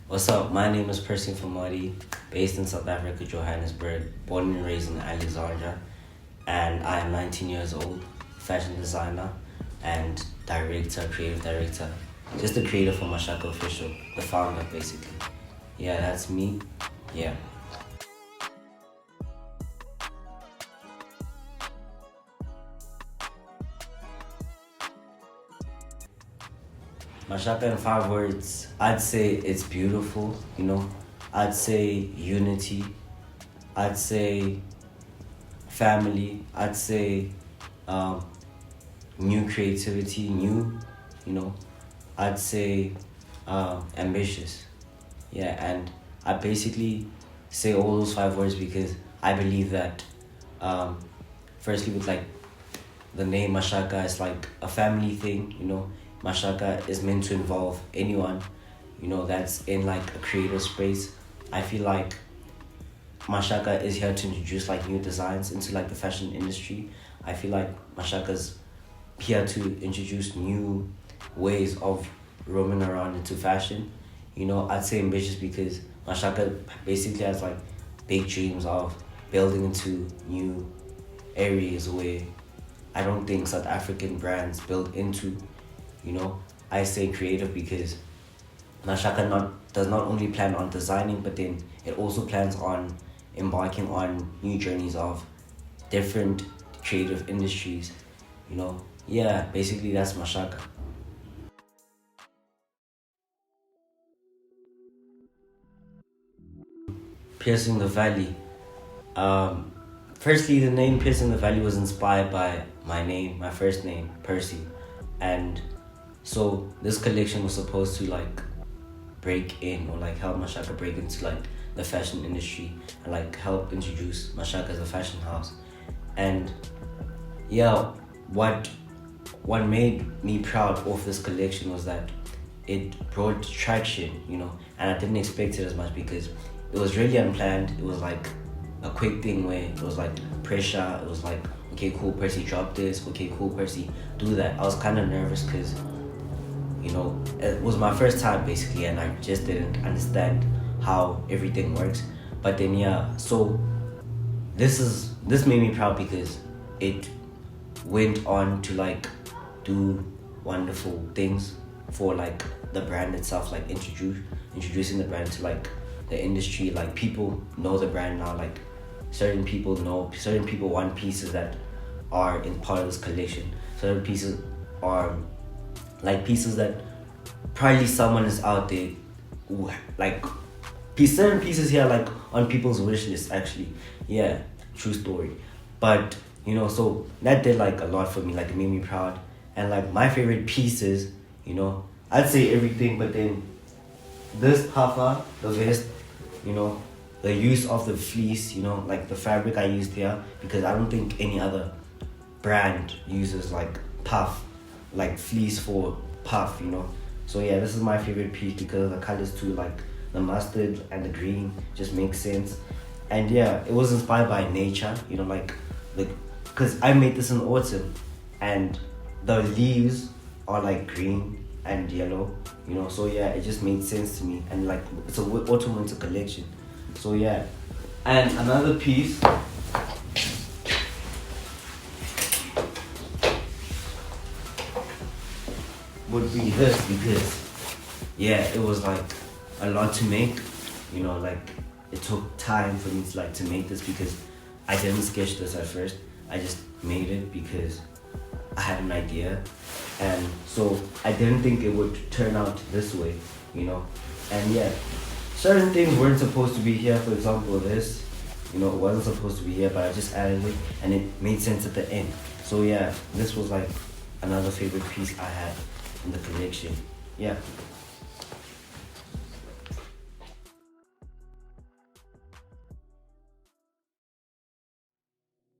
What's up? My name is Percy Mofamadi, based in South Africa, Johannesburg, born and raised in Alexandria, and I am 19 years old, fashion designer and director, creative director. Just the creator for MASHAKA Official, the founder basically. Yeah, that's me. Yeah. MASHAKA in 5 words, I'd say it's beautiful, I'd say unity, I'd say family, I'd say new creativity, I'd say ambitious. Yeah, and I basically say all those 5 words because I believe that, firstly, with like the name MASHAKA is like a family thing, MASHAKA is meant to involve anyone, that's in like a creative space. I feel like MASHAKA is here to introduce like new designs into like the fashion industry. I feel like MASHAKA's here to introduce new ways of roaming around into fashion. I'd say ambitious because MASHAKA basically has like big dreams of building into new areas where I don't think South African brands build into. I say creative because MASHAKA does not only plan on designing, but then it also plans on embarking on new journeys of different creative industries. Yeah, basically that's MASHAKA. Piercing the Valley. Firstly, the name Piercing the Valley was inspired by my first name, Percy. And so this collection was supposed to like break in or like help MASHAKA break into like the fashion industry and like help introduce MASHAKA as a fashion house. And yeah, what made me proud of this collection was that it brought traction, and I didn't expect it as much because it was really unplanned. It was like a quick thing where it was like pressure. It was like, okay, cool, Percy, drop this. Okay, cool, Percy, do that. I was kind of nervous because, it was my first time basically, and I just didn't understand how everything works. But then yeah, so this made me proud because it went on to like do wonderful things for like the brand itself, like introducing the brand to like the industry. Like people know the brand now, like certain people want pieces that are in part of this collection. Certain pieces are like pieces that probably someone is out there who, like certain pieces here like on people's wish list actually. Yeah, true story. But so that did like a lot for me, like it made me proud. And like my favorite pieces, I'd say everything, but then this puffer, the vest, the use of the fleece, like the fabric I used here, because I don't think any other brand uses like puff, like fleece for puff, So yeah, this is my favorite piece because the colors too, like the mustard and the green just makes sense. And yeah, it was inspired by nature, because I made this in autumn and the leaves are like green and yellow, so yeah, it just made sense to me. And like it's a autumn winter collection, so yeah. And another piece would be this because yeah, it was like a lot to make, like it took time for me to make this because I didn't sketch this at first. I just made it because I had an idea, and so I didn't think it would turn out this way, and yeah, certain things weren't supposed to be here. For example, this, it wasn't supposed to be here, but I just added it and it made sense at the end. So yeah, this was like another favorite piece I had in the collection. Yeah.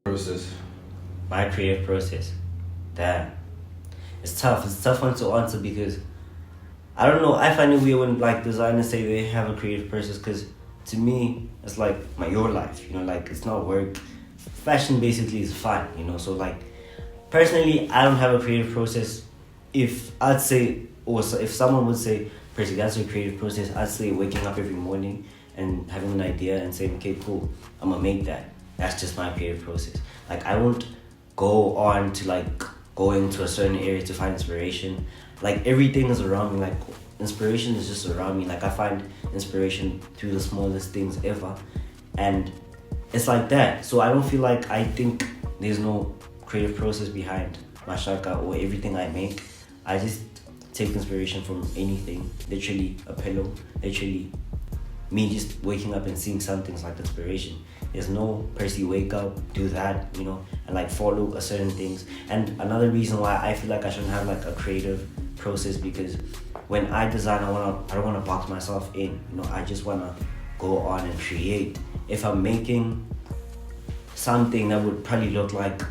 Process. My creative process. Damn. It's tough. It's a tough one to answer because I don't know. I find it weird when like designers say they have a creative process because to me it's like your life. Like it's not work. Fashion basically is fun. So like personally, I don't have a creative process. If I'd say, or if someone would say Percy, that's your creative process. I'd say waking up every morning and having an idea and saying, okay, cool, I'm gonna make that. That's just my creative process. Like, I won't go on to like go into a certain area to find inspiration. Like, everything is around me. Like, inspiration is just around me. Like, I find inspiration through the smallest things ever, and it's like that. So I don't feel like I think there's no creative process behind MASHAKA or everything I make. I just take inspiration from anything. Literally a pillow, literally me just waking up and seeing something's like inspiration. There's no Percy wake up, do that, you know, and like follow a certain things. And another reason why I feel like I shouldn't have like a creative process, because when I design, I don't wanna box myself in. You know, I just wanna go on and create. If I'm making something that would probably look like,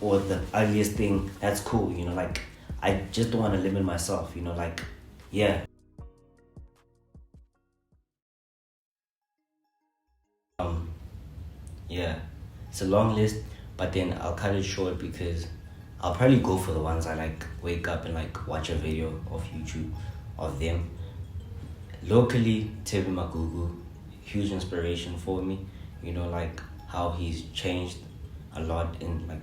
or the ugliest thing, that's cool, you know, like I just don't want to limit myself, you know, like, yeah. Yeah, it's a long list, but then I'll cut it short because I'll probably go for the ones I like wake up and like watch a video of YouTube of them. Locally, Tebe Magugu, huge inspiration for me, you know, like how he's changed a lot in like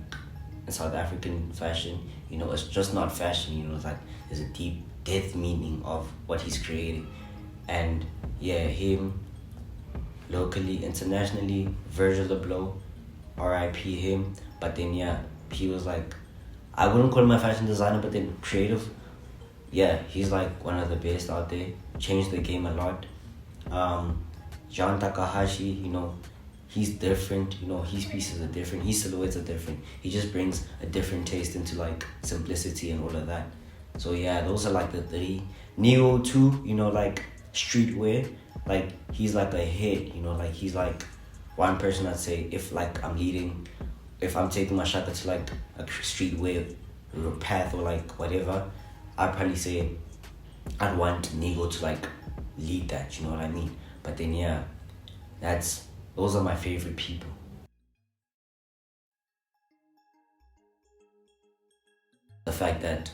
in South African fashion. You know, it's just not fashion, you know, it's like there's a deep depth meaning of what he's creating. And yeah, him. Locally, internationally, Virgil Abloh, R.I.P. him. But then yeah, he was like, I wouldn't call him a fashion designer, but then creative. Yeah, he's like one of the best out there. Changed the game a lot. John Takahashi, you know, he's different. You know, his pieces are different. His silhouettes are different. He just brings a different taste into like simplicity and all of that. So yeah, those are like the three. Neo too, you know, like streetwear. Like, he's like a hit, you know, like he's like one person I'd say if like I'm leading, if I'm taking MASHAKA to like a streetwear path or like whatever, I'd probably say I'd want Nego to like lead that, you know what I mean? But then yeah, those are my favorite people. The fact that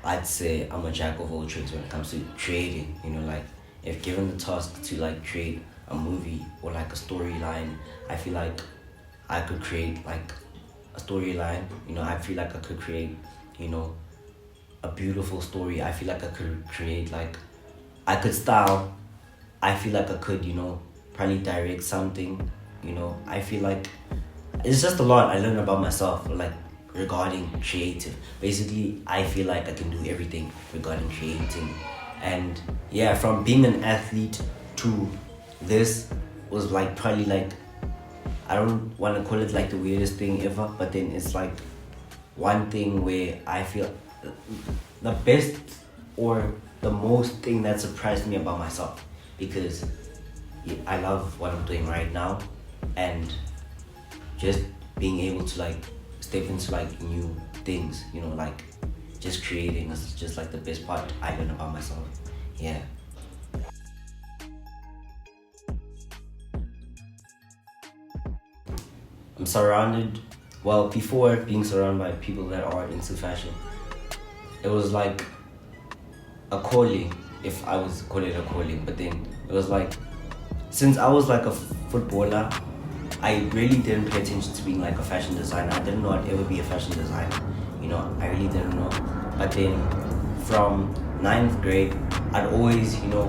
I'd say I'm a jack of all trades when it comes to creating, you know, like if given the task to like create a movie or like a storyline, I feel like I could create like a storyline, you know, I feel like I could create, you know, a beautiful story. I feel like I could create like, I could style, I feel like I could, you know, probably direct something, you know, I feel like it's just a lot I learned about myself, like regarding creative. Basically, I feel like I can do everything regarding creating. And yeah, from being an athlete to this was like probably like, I don't want to call it like the weirdest thing ever, but then it's like one thing where I feel the best or the most thing that surprised me about myself, because I love what I'm doing right now, and just being able to like step into like new things, you know, like just creating is just like the best part I learn about myself. Yeah. I'm surrounded, well, before being surrounded by people that are into fashion, it was like a calling, if I was call it a calling, but then it was like, since I was like a footballer, I really didn't pay attention to being like a fashion designer. I didn't know I'd ever be a fashion designer, you know, I really didn't know. But then from 9th grade, I'd always, you know,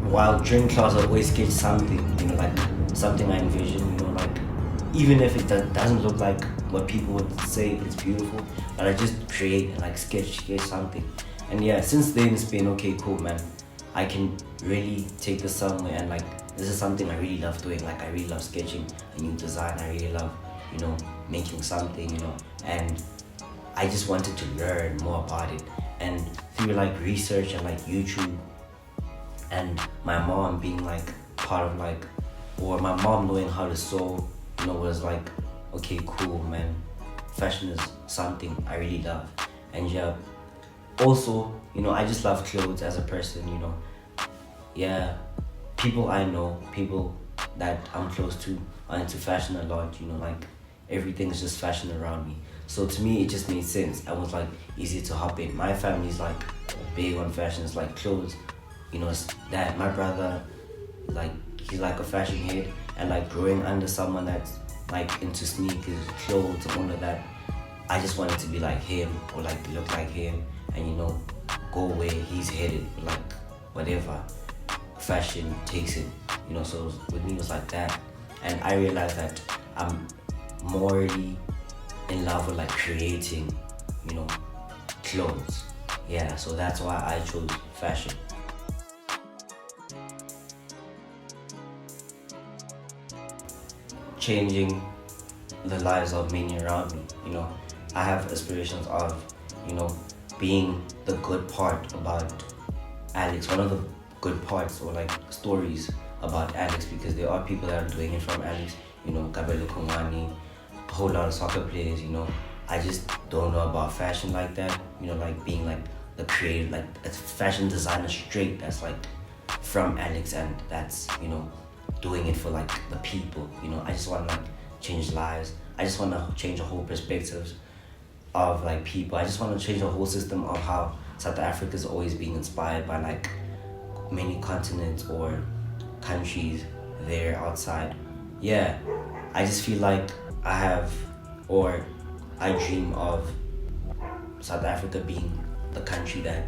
while during class I'd always sketch something, you know, like something I envision, you know, like even if it doesn't look like what people would say it's beautiful, but I just create and like sketch something. And yeah, since then it's been okay, cool, man, I can really take this somewhere, and like this is something I really love doing. Like I really love sketching a new design. I really love, you know, making something, you know, and I just wanted to learn more about it. And through like research and like YouTube, and my mom being like part of like, or my mom knowing how to sew, you know, was like, okay, cool, man, fashion is something I really love. And yeah, also, you know, I just love clothes as a person, you know. Yeah, people I know, people that I'm close to are into fashion a lot, you know, like everything's just fashion around me. So to me, it just made sense and was like easy to hop in. My family's like big on fashion. It's like clothes, it's that my brother, like he's like a fashion head, and like growing under someone that's like into sneakers, clothes, and all of that. I just wanted to be like him or like look like him, and go where he's headed, like whatever fashion takes him. So with me it was like that, and I realized that I'm morally in love with like creating, clothes. Yeah, so that's why I chose fashion. Changing the lives of many around me. I have aspirations of, being the good part about Alex, one of the good parts or like stories about Alex, because there are people that are doing it from Alex, Kabelo Kongwani, a whole lot of soccer players, I just don't know about fashion like that, like being like the creative, like a fashion designer straight that's like from Alex, and that's, doing it for like the people, I just want to like change lives. I just want to change the whole perspectives of like people. I just want to change the whole system of how South Africa is always being inspired by like many continents or countries there outside. Yeah, I just feel like I dream of South Africa being the country that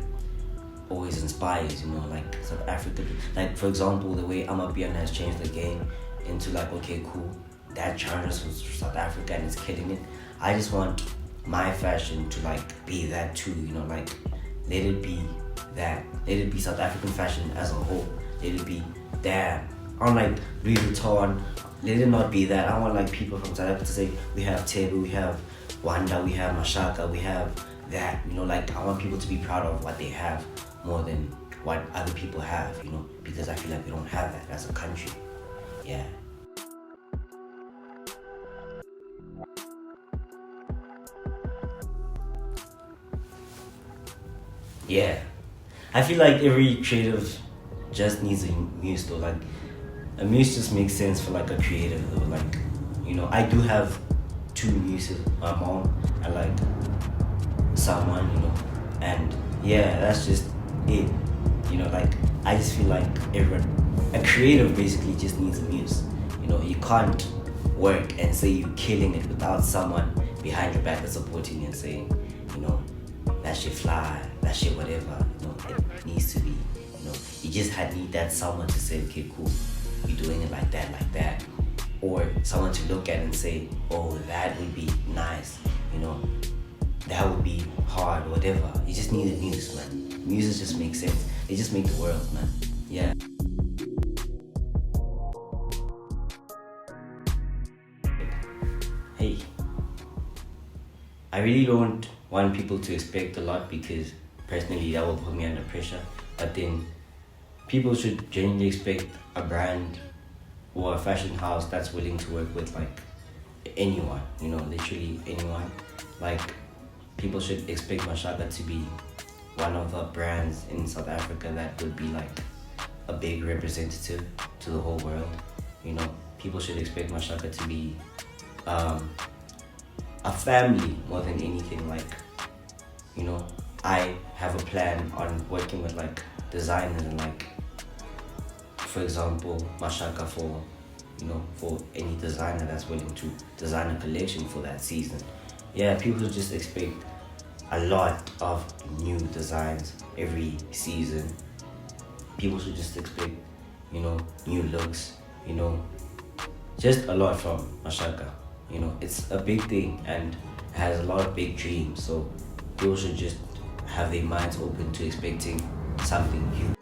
always inspires, like South Africa. Like for example, the way Amapiano has changed the game into like, okay, cool, that genres was South Africa and it's killing it. I just want my fashion to like be that too, like let it be that. Let it be South African fashion as a whole. Let it be that. I want like Louis Vuitton. Let it not be that. I want like people from South Africa to say we have Tebu, we have Wanda, we have Mashaka, we have that. Like I want people to be proud of what they have more than what other people have, because I feel like we don't have that as a country. Yeah. Yeah, I feel like every creative just needs a muse though. Like a muse just makes sense for like a creative though. Like, I do have two muses, my mom and like someone, and yeah, that's just it. Like I just feel like a creative basically just needs a muse. You can't work and say you're killing it without someone behind your back that's supporting you and saying, that shit fly, that shit whatever, it needs to be, you just need that someone to say, okay, cool, you're doing it like that, or someone to look at and say, oh, that would be nice, that would be hard, whatever. You just need a muse, man. Muses just make sense. They just make the world, man. Yeah. Hey, I really don't want people to expect a lot, because personally that will put me under pressure. But then people should genuinely expect a brand or a fashion house that's willing to work with like anyone, literally anyone. Like people should expect MASHAKA to be one of the brands in South Africa that would be like a big representative to the whole world. People should expect MASHAKA to be a family more than anything. Like, I have a plan on working with like designers and like, for example, MASHAKA for any designer that's willing to design a collection for that season. Yeah, people should just expect a lot of new designs every season. People should just expect, new looks, just a lot from MASHAKA. It's a big thing and has a lot of big dreams. So people should just have their minds open to expecting something huge.